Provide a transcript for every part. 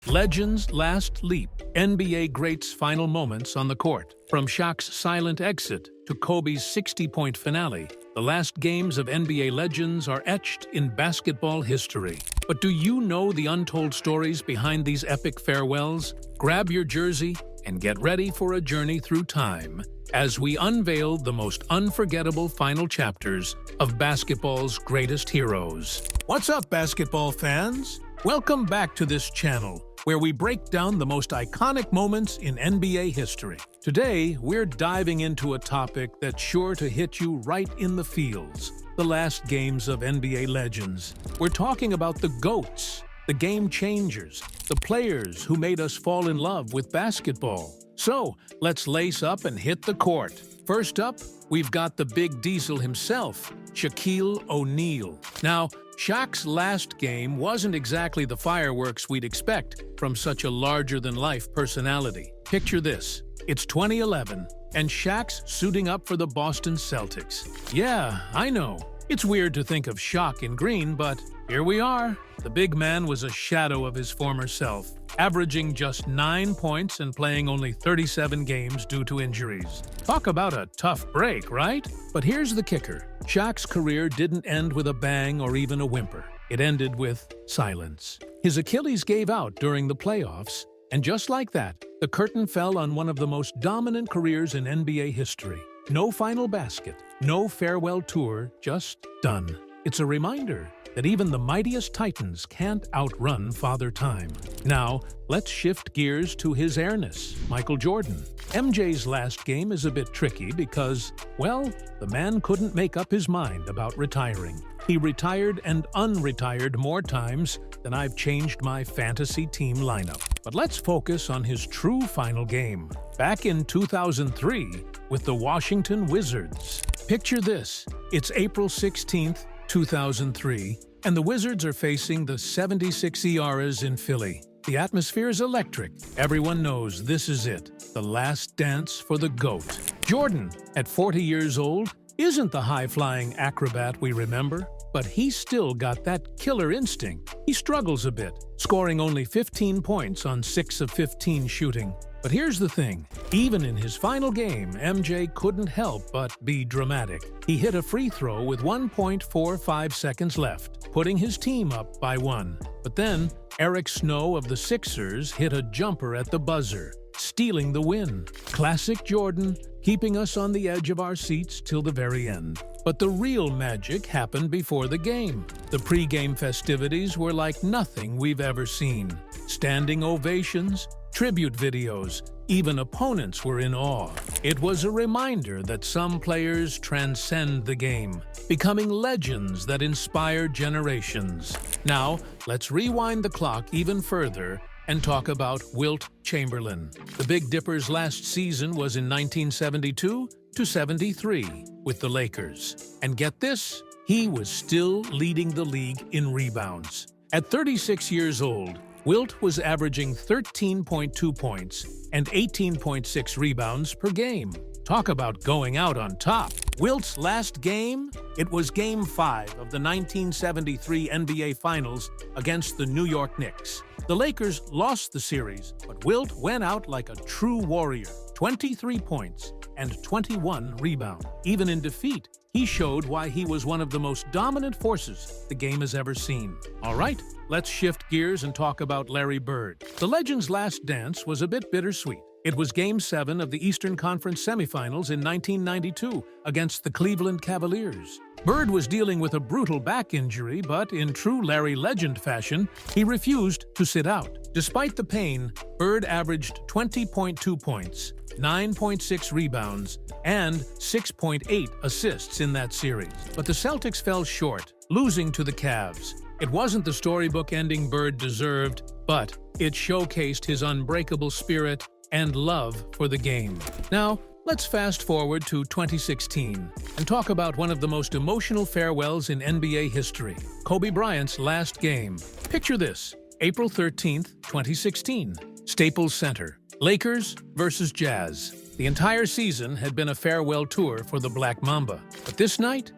Legends' last leap, NBA greats' final moments on the court. From Shaq's silent exit to Kobe's 60-point finale, the last games of NBA legends are etched in basketball history. But do you know the untold stories behind these epic farewells? Grab your jersey and get ready for a journey through time as we unveil the most unforgettable final chapters of basketball's greatest heroes. What's up, basketball fans? Welcome back to this channel, where we break down the most iconic moments in NBA history. Today, we're diving into a topic that's sure to hit you right in the feels: the last games of NBA legends. We're talking about the GOATs, the game changers, the players who made us fall in love with basketball. So, let's lace up and hit the court. First up, we've got the big diesel himself, Shaquille O'Neal. Now, Shaq's last game wasn't exactly the fireworks we'd expect from such a larger-than-life personality. Picture this. It's 2011, and Shaq's suiting up for the Boston Celtics. Yeah, I know. It's weird to think of Shaq in green, but here we are. The big man was a shadow of his former self, averaging just 9 points and playing only 37 games due to injuries. Talk about a tough break, right? But here's the kicker. Shaq's career didn't end with a bang or even a whimper. It ended with silence. His Achilles gave out during the playoffs, and just like that, the curtain fell on one of the most dominant careers in NBA history. No final basket, no farewell tour, just done. It's a reminder that even the mightiest titans can't outrun Father Time. Now, let's shift gears to his heiress, Michael Jordan. MJ's last game is a bit tricky because, well, the man couldn't make up his mind about retiring. He retired and unretired more times than I've changed my fantasy team lineup. But let's focus on his true final game, back in 2003 with the Washington Wizards. Picture this. It's April 16th, 2003, and the Wizards are facing the 76ers in Philly. The atmosphere is electric. Everyone knows this is it, the last dance for the GOAT. Jordan, at 40 years old, isn't the high-flying acrobat we remember, but he's still got that killer instinct. He struggles a bit, scoring only 15 points on 6 of 15 shooting. But here's the thing, even in his final game, MJ couldn't help but be dramatic. He hit a free throw with 1.45 seconds left, putting his team up by 1. But then, Eric Snow of the Sixers hit a jumper at the buzzer, stealing the win. Classic Jordan, keeping us on the edge of our seats till the very end. But the real magic happened before the game. The pre-game festivities were like nothing we've ever seen. Standing ovations, tribute videos, even opponents were in awe. It was a reminder that some players transcend the game, becoming legends that inspire generations. Now, let's rewind the clock even further and talk about Wilt Chamberlain. The Big Dipper's last season was in 1972 to 73 with the Lakers. And get this, he was still leading the league in rebounds. At 36 years old, Wilt was averaging 13.2 points and 18.6 rebounds per game. Talk about going out on top. Wilt's last game? It was Game 5 of the 1973 NBA Finals against the New York Knicks. The Lakers lost the series, but Wilt went out like a true warrior. 23 points and 21 rebounds. Even in defeat, he showed why he was one of the most dominant forces the game has ever seen. All right, let's shift gears and talk about Larry Bird. The legend's last dance was a bit bittersweet. It was Game 7 of the Eastern Conference semifinals in 1992 against the Cleveland Cavaliers. Bird was dealing with a brutal back injury, but in true Larry legend fashion, he refused to sit out. Despite the pain, Bird averaged 20.2 points, 9.6 rebounds, and 6.8 assists in that series. But the Celtics fell short, losing to the Cavs. It wasn't the storybook ending Bird deserved, but it showcased his unbreakable spirit and love for the game. Now, let's fast forward to 2016 and talk about one of the most emotional farewells in NBA history, Kobe Bryant's last game. Picture this, April 13th, 2016, Staples Center, Lakers versus Jazz. The entire season had been a farewell tour for the Black Mamba. But this night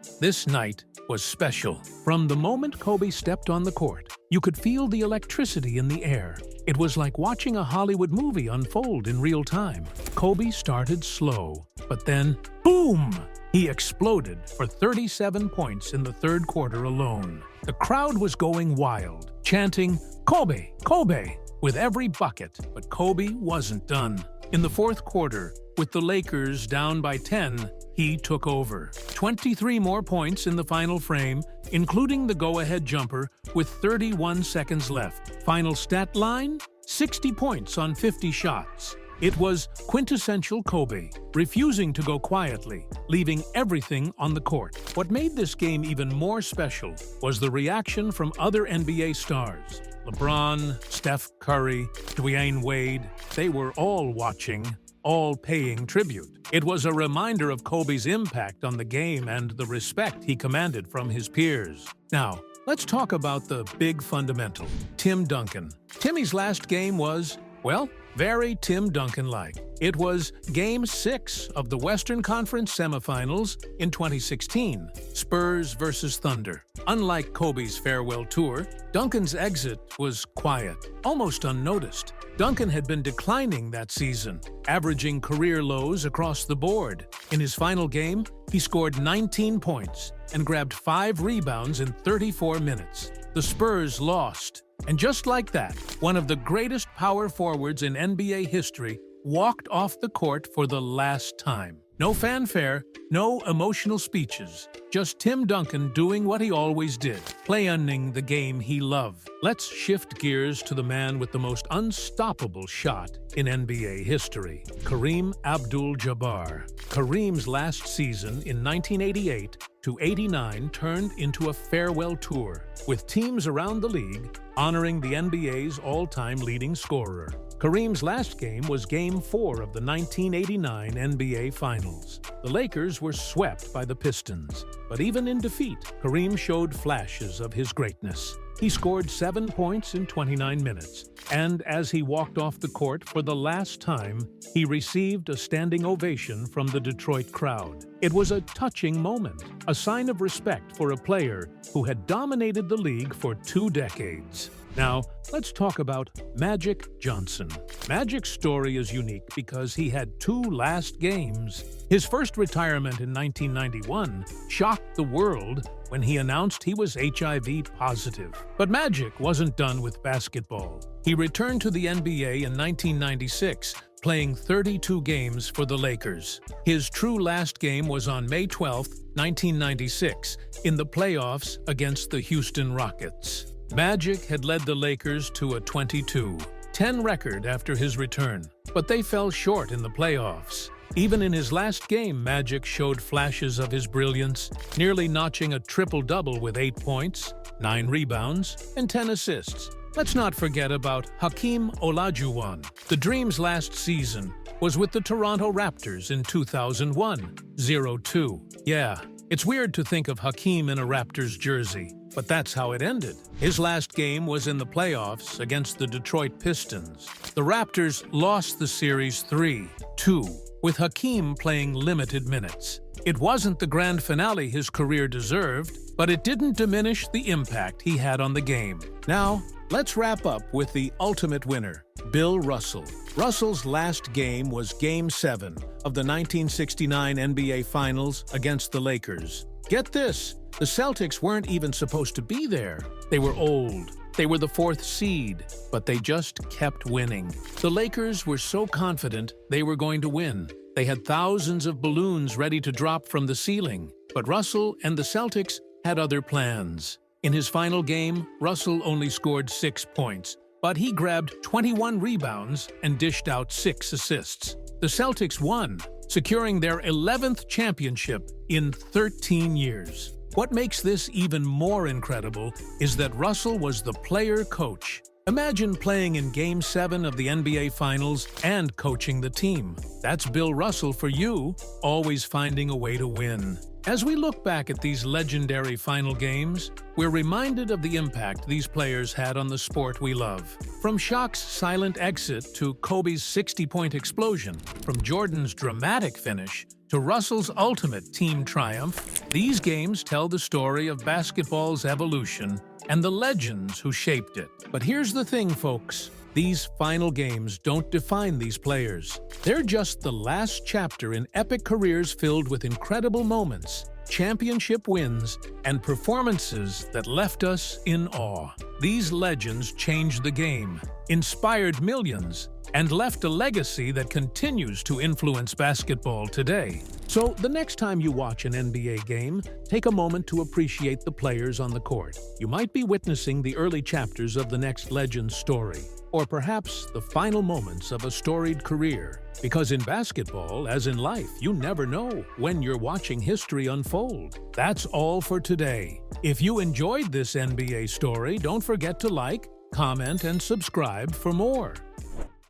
was special. From the moment Kobe stepped on the court, You could feel the electricity in the air. It was like watching a Hollywood movie unfold in real time. Kobe started slow, but then, boom! He exploded for 37 points in the third quarter alone. The crowd was going wild, chanting, "Kobe! Kobe!" with every bucket, but Kobe wasn't done. In the fourth quarter, with the Lakers down by 10, he took over. 23 more points in the final frame, including the go-ahead jumper with 31 seconds left. Final stat line? 60 points on 50 shots. It was quintessential Kobe, refusing to go quietly, leaving everything on the court. What made this game even more special was the reaction from other NBA stars. LeBron, Steph Curry, Dwayne Wade, they were all watching, all paying tribute. It was a reminder of Kobe's impact on the game and the respect he commanded from his peers. Now, let's talk about the big fundamental, Tim Duncan. Timmy's last game was, well, very Tim Duncan-like. It was Game 6 of the Western Conference semifinals in 2016, Spurs versus Thunder. Unlike Kobe's farewell tour, Duncan's exit was quiet, almost unnoticed. Duncan had been declining that season, averaging career lows across the board. In his final game, he scored 19 points and grabbed 5 rebounds in 34 minutes. The Spurs lost. And just like that, one of the greatest power forwards in NBA history walked off the court for the last time. No fanfare, no emotional speeches, just Tim Duncan doing what he always did, playing the game he loved. Let's shift gears to the man with the most unstoppable shot in NBA history, Kareem Abdul-Jabbar. Kareem's last season in 1988-89 turned into a farewell tour, with teams around the league honoring the NBA's all-time leading scorer. Kareem's last game was Game 4 of the 1989 NBA Finals. The Lakers were swept by the Pistons, but even in defeat, Kareem showed flashes of his greatness. He scored 7 points in 29 minutes, and as he walked off the court for the last time, he received a standing ovation from the Detroit crowd. It was a touching moment, a sign of respect for a player who had dominated the league for 2 decades. Now, let's talk about Magic Johnson. Magic's story is unique because he had 2 last games. His first retirement in 1991 shocked the world when he announced he was HIV positive. But Magic wasn't done with basketball. He returned to the NBA in 1996, playing 32 games for the Lakers. His true last game was on May 12, 1996, in the playoffs against the Houston Rockets. Magic had led the Lakers to a 22-10 record after his return, but they fell short in the playoffs. Even in his last game, Magic showed flashes of his brilliance, nearly notching a triple-double with 8 points, 9 rebounds, and 10 assists. Let's not forget about Hakeem Olajuwon. The Dream's last season was with the Toronto Raptors in 2001-02. Yeah, it's weird to think of Hakeem in a Raptors jersey, but that's how it ended. His last game was in the playoffs against the Detroit Pistons. The Raptors lost the series 3-2, with Hakeem playing limited minutes. It wasn't the grand finale his career deserved, but it didn't diminish the impact he had on the game. Now, let's wrap up with the ultimate winner, Bill Russell. Russell's last game was Game 7 of the 1969 NBA Finals against the Lakers. Get this, the Celtics weren't even supposed to be there. They were old. They were the 4th seed, but they just kept winning. The Lakers were so confident they were going to win. They had thousands of balloons ready to drop from the ceiling, but Russell and the Celtics had other plans. In his final game, Russell only scored 6 points, but he grabbed 21 rebounds and dished out 6 assists. The Celtics won, securing their 11th championship in 13 years. What makes this even more incredible is that Russell was the player-coach. Imagine playing in Game 7 of the NBA Finals and coaching the team. That's Bill Russell for you, always finding a way to win. As we look back at these legendary final games, we're reminded of the impact these players had on the sport we love. From Shaq's silent exit to Kobe's 60-point explosion, from Jordan's dramatic finish to Russell's ultimate team triumph, these games tell the story of basketball's evolution and the legends who shaped it. But here's the thing, folks. These final games don't define these players. They're just the last chapter in epic careers filled with incredible moments, championship wins, and performances that left us in awe. These legends changed the game, inspired millions, and left a legacy that continues to influence basketball today. So, the next time you watch an NBA game, take a moment to appreciate the players on the court. You might be witnessing the early chapters of the next legend's story, or perhaps the final moments of a storied career. Because in basketball, as in life, you never know when you're watching history unfold. That's all for today. If you enjoyed this NBA story, don't forget to like, comment, and subscribe for more.